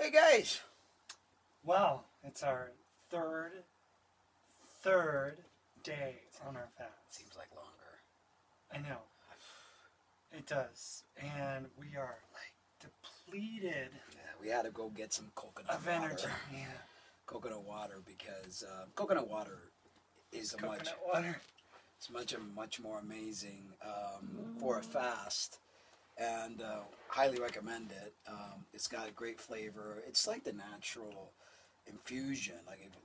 Hey guys! Well, it's our third day on our fast. Seems like longer. I know. It does. And we are like depleted Yeah, we had to go get some coconut of water. energy. Yeah. Coconut water because coconut water is much more amazing for a fast, and highly recommend it. It's got a great flavor. It's like the natural infusion,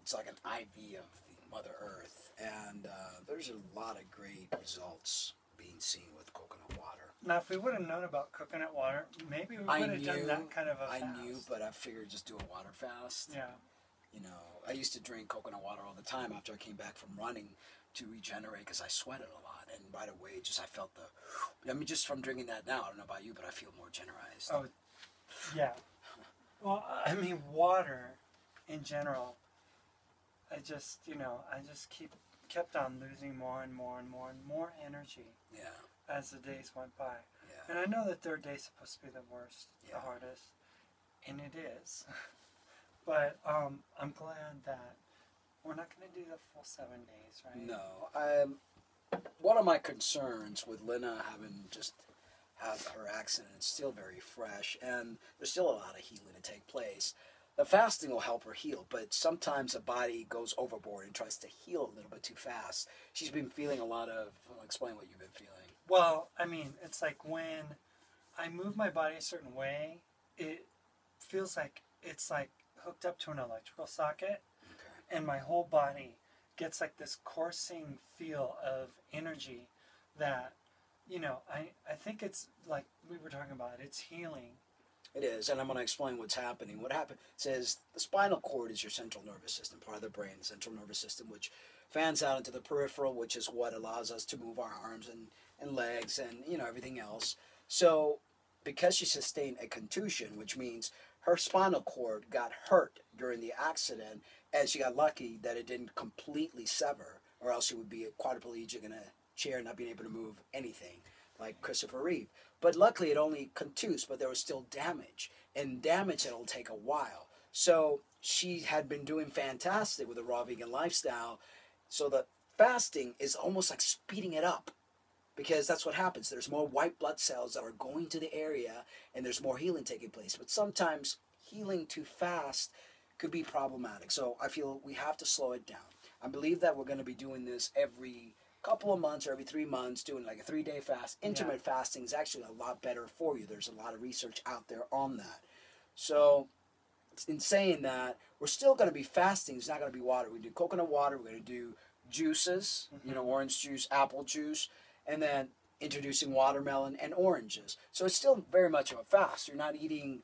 it's like an IV of the Mother Earth, and there's a lot of great results being seen with coconut water. Now, if we would have known about coconut water, maybe we would have done that kind of a fast. I knew, but I figured just do a water fast. Yeah. You know, I used to drink coconut water all the time after I came back from running to regenerate because I sweated a lot. And right away, I felt just from drinking that now, I don't know about you, but I feel more generalized. Oh, yeah. Well, I mean, water in general, I just kept on losing more and more and more and more energy. Yeah. As the days went by. Yeah. And I know the third day is supposed to be the worst, Yeah. the hardest, and it is. But I'm glad that we're not going to do the full 7 days, right? No. One of my concerns with Lynna having just had her accident, it's still very fresh, and there's still a lot of healing to take place. The fasting will help her heal, but sometimes the body goes overboard and tries to heal a little bit too fast. She's been feeling a lot of... explain what you've been feeling. Well, I mean, it's like when I move my body a certain way, it feels like it's like hooked up to an electrical socket, okay. And my whole body gets like this coursing feel of energy that, I think it's like we were talking about, it's healing. It is, and I'm going to explain what's happening. What happened says the spinal cord is your central nervous system, part of the brain, the central nervous system, which fans out into the peripheral, which is what allows us to move our arms and legs and, everything else. So because she sustained a contusion, which means her spinal cord got hurt during the accident, and she got lucky that it didn't completely sever, or else she would be quadriplegic in a chair, not being able to move anything, like Christopher Reeve. But luckily it only contused, but there was still damage, and damage that'll take a while. So she had been doing fantastic with a raw vegan lifestyle, so the fasting is almost like speeding it up, because that's what happens. There's more white blood cells that are going to the area, and there's more healing taking place. But sometimes healing too fast could be problematic. So I feel we have to slow it down. I believe that we're going to be doing this every couple of months or every 3 months, doing like a 3-day fast. Intermittent fasting is actually a lot better for you. There's a lot of research out there on that. So in saying that, we're still going to be fasting. It's not going to be water. We do coconut water. We're going to do juices, orange juice, apple juice, and then introducing watermelon and oranges. So it's still very much of a fast. You're not eating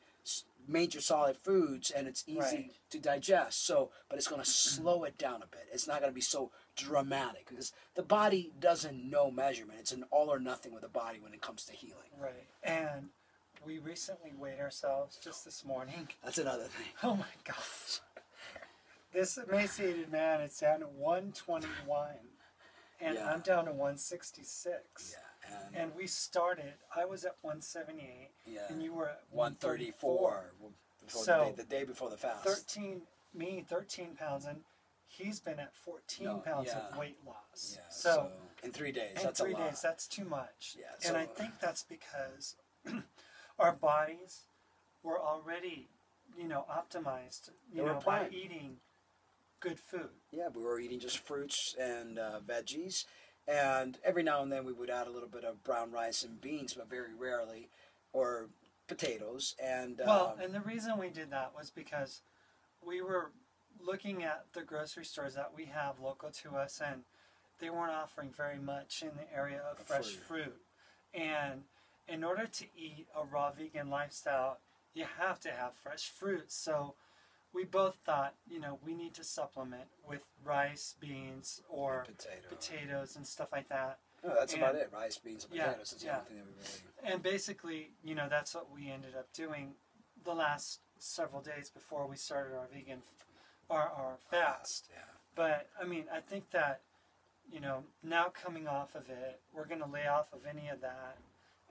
major solid foods, and it's easy to digest. So, but it's going to slow it down a bit. It's not going to be so dramatic, because the body doesn't know measurement. It's an all or nothing with the body when it comes to healing. Right. And we recently weighed ourselves just this morning. That's another thing. Oh my gosh. This emaciated man is down to 121. And I'm down to 166. Yeah, and we started, I was at 178, and you were at 134. So the day before the fast. 13 pounds, and he's been at 14 pounds of weight loss. Yeah, so in 3 days, that's a lot. In 3 days, that's too much. Yeah, and I think that's because our bodies were already, optimized, by eating good food. Yeah, we were eating just fruits and veggies, and every now and then we would add a little bit of brown rice and beans, but very rarely, or potatoes. And and the reason we did that was because we were looking at the grocery stores that we have local to us, and they weren't offering very much in the area of fresh fruit. And in order to eat a raw vegan lifestyle, you have to have fresh fruit. So we both thought, we need to supplement with rice, beans, or potatoes and stuff like that. No, that's about it. Rice, beans, and potatoes. That's the only thing that we really... And basically, that's what we ended up doing the last several days before we started our vegan, our fast. Yeah. But, I mean, I think that, now coming off of it, we're going to lay off of any of that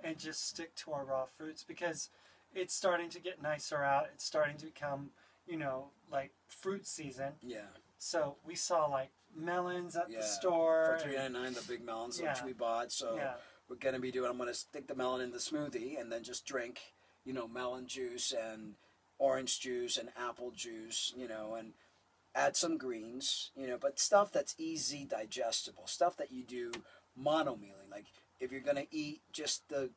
and just stick to our raw fruits, because it's starting to get nicer out. It's starting to become, you know, like fruit season. Yeah. So we saw like melons at Yeah. the store. For $3.99, the big melons Yeah. which we bought. So Yeah. we're gonna be doing. I'm gonna stick the melon in the smoothie and then just drink, you know, melon juice and orange juice and apple juice, you know, and add some greens, you know, but stuff that's easy digestible, stuff that you do mono-mealing. Like if you're gonna eat just the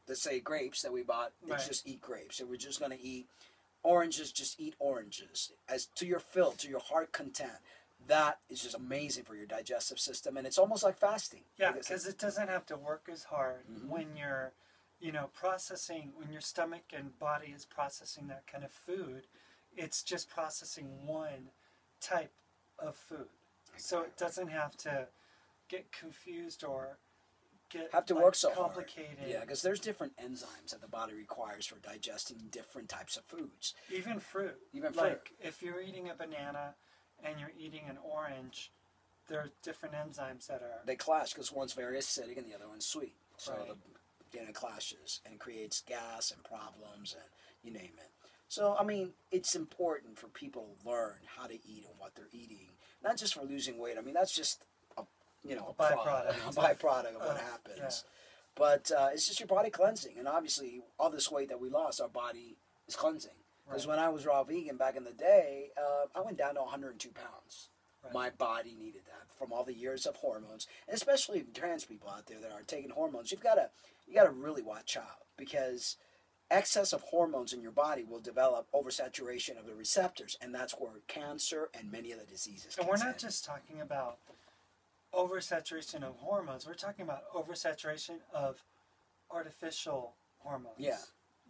let's say grapes that we bought, Right. it's just eat grapes. If we're just gonna eat oranges, just eat oranges. As to your fill, to your heart content. That is just amazing for your digestive system, and it's almost like fasting. Yeah, because it doesn't have to work as hard Mhm. when you're, you know, processing, when your stomach and body is processing that kind of food. It's just processing one type of food. So it doesn't have to get confused or get Have to like, work so complicated. hard. Yeah, because there's different enzymes that the body requires for digesting different types of foods. Even fruit. Even fruit. Like if you're eating a banana and you're eating an orange, there are different enzymes that are. They clash because one's very acidic and the other one's sweet. So Right. it clashes and creates gas and problems and you name it. So I mean, it's important for people to learn how to eat and what they're eating, not just for losing weight. I mean, that's just a Byproduct. a byproduct of what Yeah. happens. But it's just your body cleansing, and obviously all this weight that we lost, our body is cleansing. Because Right. when I was raw vegan back in the day, I went down to 102 pounds. Right. My body needed that from all the years of hormones, and especially trans people out there that are taking hormones. You gotta really watch out because excess of hormones in your body will develop oversaturation of the receptors, and that's where cancer and many of the diseases. And we're kicks not in. just talking about oversaturation of hormones. We're talking about oversaturation of artificial hormones. Yeah.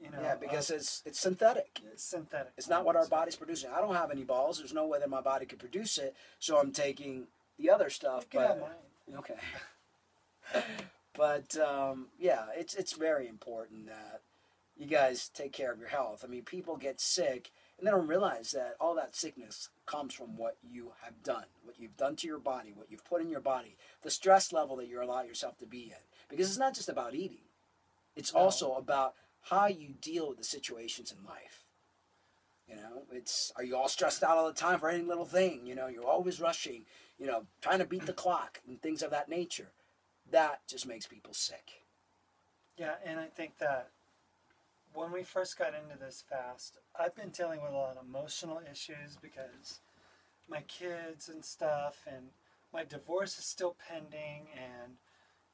You know, Yeah, because it's synthetic. synthetic. It's not what our hormones. body's producing. I don't have any balls. There's no way that my body could produce it, so I'm taking the other stuff. You can have mine. Okay. But yeah, it's very important that you guys take care of your health. I mean, people get sick and they don't realize that all that sickness comes from what you have done, what you've done to your body, what you've put in your body, the stress level that you allow yourself to be in. Because it's not just about eating. It's No. also about how you deal with the situations in life. You know, are you all stressed out all the time for any little thing? You know, you're always rushing, you know, trying to beat the clock and things of that nature. That just makes people sick. Yeah, and I think that when we first got into this fast, I've been dealing with a lot of emotional issues because my kids and stuff, and my divorce is still pending, and,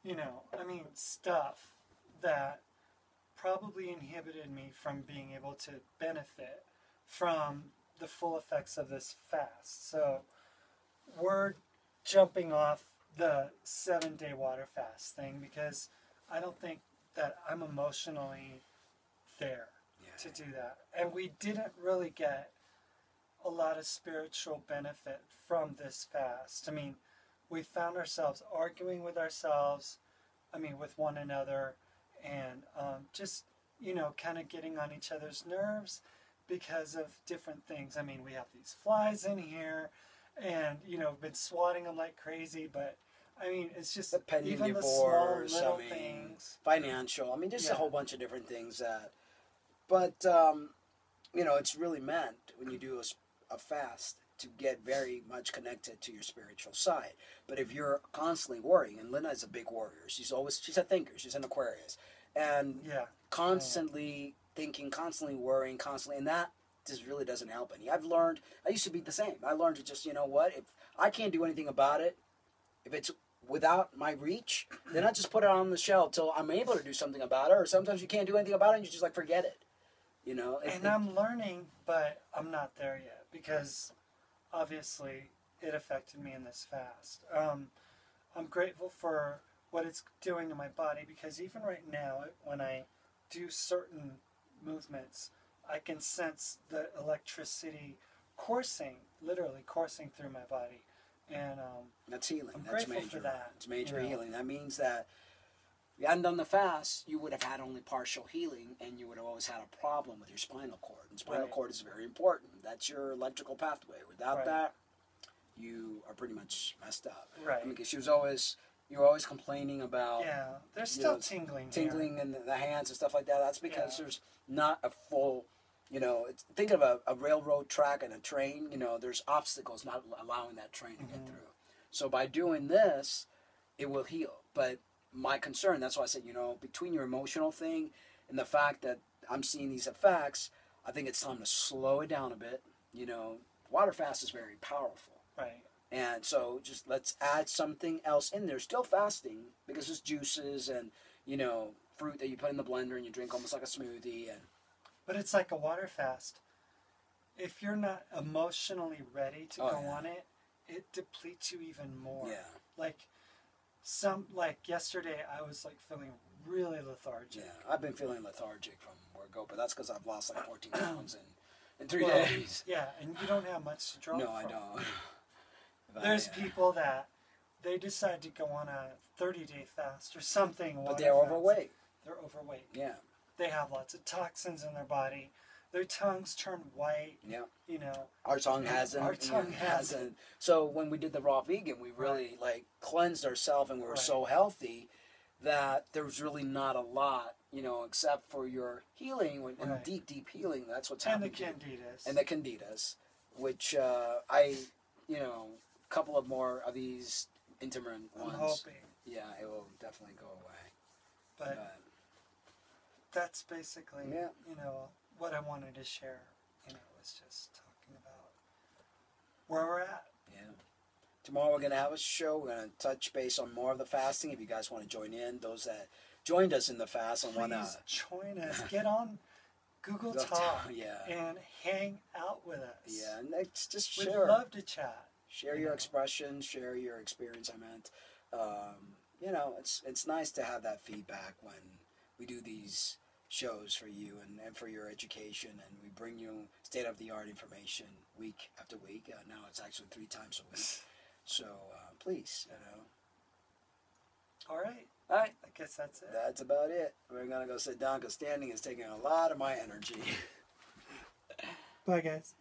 you know, I mean, stuff that probably inhibited me from being able to benefit from the full effects of this fast. So we're jumping off the 7-day water fast thing because I don't think that I'm emotionally there to do that. And we didn't really get a lot of spiritual benefit from this fast. I mean, we found ourselves arguing with ourselves, with one another, and just, you know, kind of getting on each other's nerves because of different things. I mean, we have these flies in here, and, you know, been swatting them like crazy, but I mean, it's just The penny even the divorce, small little I mean, things. financial. I mean, just a Yeah. whole bunch of different things that. But you know, it's really meant when you do a fast to get very much connected to your spiritual side. But if you're constantly worrying, and Lynna is a big worrier, she's a thinker, she's an Aquarius, and Yeah. constantly thinking, constantly worrying, constantly, and that just really doesn't help any. I used to be the same. I learned to just, you know what, if I can't do anything about it, if it's without my reach, then I just put it on the shelf till I'm able to do something about it, or sometimes you can't do anything about it and you just like forget it. You know? And I'm learning, but I'm not there yet because obviously it affected me in this fast. I'm grateful for what it's doing to my body because even right now, when I do certain movements, I can sense the electricity literally coursing through my body. And that's healing. I'm That's grateful major. for that. It's major you know. healing. That means that if you hadn't done the fast, you would have had only partial healing, and you would have always had a problem with your spinal cord. And spinal Right. cord is very important. That's your electrical pathway. Without Right. that, you are pretty much messed up. Right. I mean, because she was always you're always complaining about Yeah, they're still tingling. tingling in the hands and stuff like that. That's because Yeah. there's not a full, think of a railroad track and a train. There's obstacles not allowing that train to get through. So by doing this, it will heal. But my concern, that's why I said, between your emotional thing and the fact that I'm seeing these effects, I think it's time to slow it down a bit. Water fast is very powerful. Right. And so just let's add something else in there. Still fasting because it's juices and, fruit that you put in the blender and you drink almost like a smoothie. But it's like a water fast. If you're not emotionally ready to go on it, it depletes you even more. Yeah. Like yesterday, I was like feeling really lethargic. Yeah, I've been feeling lethargic from where I go, but that's because I've lost like 14 pounds in 3 days. Yeah, and you don't have much to draw from. No, I don't. There's people that they decide to go on a 30-day fast or something. But they're overweight. They're overweight. Yeah. They have lots of toxins in their body. Their tongues turn white. Yeah. Our tongue hasn't. Our tongue hasn't. So when we did the raw vegan, we really cleansed ourselves, and we were so healthy that there was really not a lot, except for your healing and deep healing. That's what's happening. And the candidas, which a couple of more of these intermittent ones. I'm hoping. Yeah, it will definitely go away. But that's basically, what I wanted to share. Was just talking about where we're at. Yeah. Tomorrow we're going to have a show. We're going to touch base on more of the fasting. If you guys want to join in, those that joined us in the fast and want to join us. Get on Google Talk and hang out with us. Yeah, and just share. We'd love to chat. Share your expression. Share your experience. I meant, it's nice to have that feedback when we do these shows for you and for your education, and we bring you state-of-the-art information week after week. Now it's actually 3 times a week. So please, All right. I guess that's it. That's about it. We're going to go sit down because standing is taking a lot of my energy. Bye, guys.